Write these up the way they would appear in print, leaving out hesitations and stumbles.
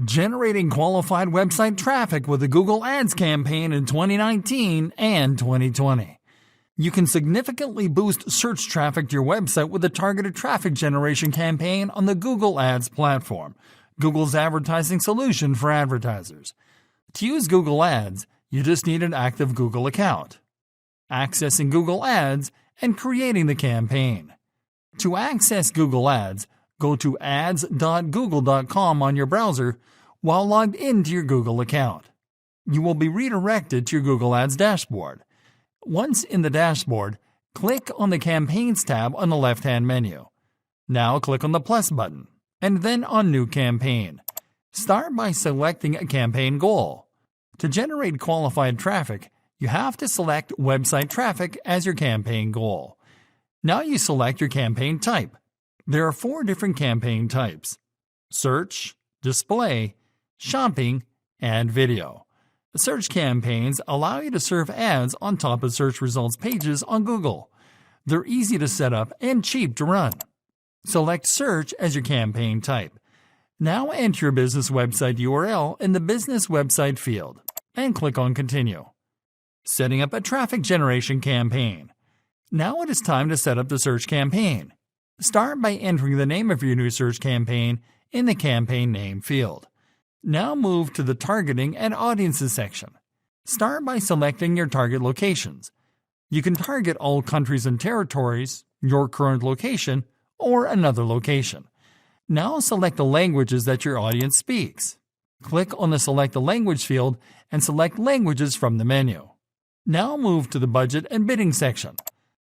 Generating qualified website traffic with the Google Ads campaign in 2019 and 2020. You can significantly boost search traffic to your website with a targeted traffic generation campaign on the Google Ads platform, Google's advertising solution for advertisers. To use Google Ads, you just need an active Google account. Accessing Google Ads and creating the campaign. To access Google Ads, go to ads.google.com on your browser while logged into your Google account. You will be redirected to your Google Ads dashboard. Once in the dashboard, click on the Campaigns tab on the left-hand menu. Now click on the plus button, and then on New Campaign. Start by selecting a campaign goal. To generate qualified traffic, you have to select website traffic as your campaign goal. Now you select your campaign type. There are 4 different campaign types: search, display, shopping, and video. Search campaigns allow you to serve ads on top of search results pages on Google. They're easy to set up and cheap to run. Select search as your campaign type. Now enter your business website URL in the business website field and click on continue. Setting up a traffic generation campaign. Now it is time to set up the search campaign. Start by entering the name of your new search campaign in the campaign name field. Now move to the targeting and audiences section. Start by selecting your target locations. You can target all countries and territories, your current location, or another location. Now select the languages that your audience speaks. Click on the Select a Language field and select Languages from the menu. Now move to the Budget and Bidding section.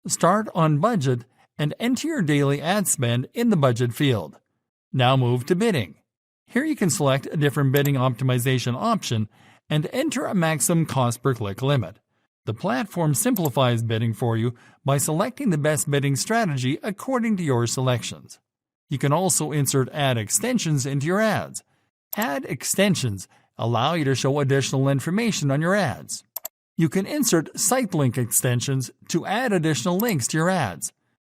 Start on Budget and enter your daily ad spend in the Budget field. Now move to Bidding. Here you can select a different bidding optimization option and enter a maximum cost per click limit. The platform simplifies bidding for you by selecting the best bidding strategy according to your selections. You can also insert ad extensions into your ads. Ad extensions allow you to show additional information on your ads. You can insert site link extensions to add additional links to your ads,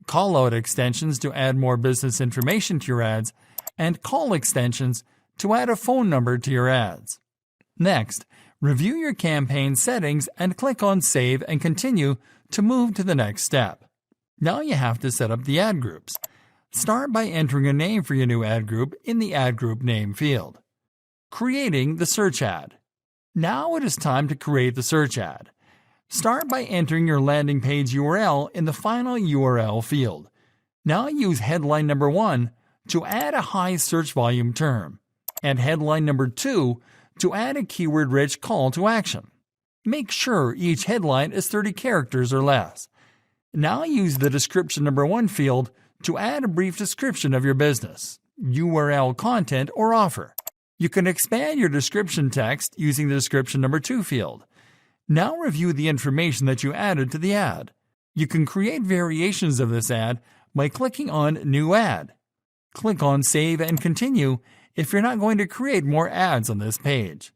call-out extensions to add more business information to your ads, and call extensions to add a phone number to your ads. Next, review your campaign settings and click on Save and Continue to move to the next step. Now you have to set up the ad groups. Start by entering a name for your new ad group in the Ad Group Name field. Creating the search ad. Now it is time to create the search ad. Start by entering your landing page URL in the final URL field. Now use headline number 1 to add a high search volume term, and headline number 2 to add a keyword-rich call to action. Make sure each headline is 30 characters or less. Now use the description number 1 field to add a brief description of your business, URL content, or offer. You can expand your description text using the description number 2 field. Now review the information that you added to the ad. You can create variations of this ad by clicking on New Ad. Click on Save and Continue if you're not going to create more ads on this page.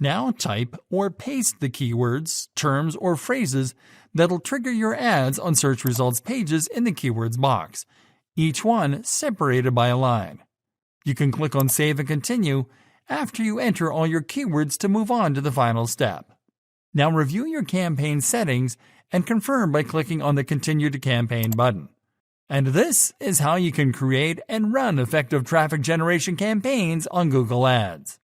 Now type or paste the keywords, terms, or phrases that'll trigger your ads on search results pages in the keywords box, each one separated by a line. You can click on Save and Continue after you enter all your keywords to move on to the final step. Now review your campaign settings and confirm by clicking on the Continue to Campaign button. And this is how you can create and run effective traffic generation campaigns on Google Ads.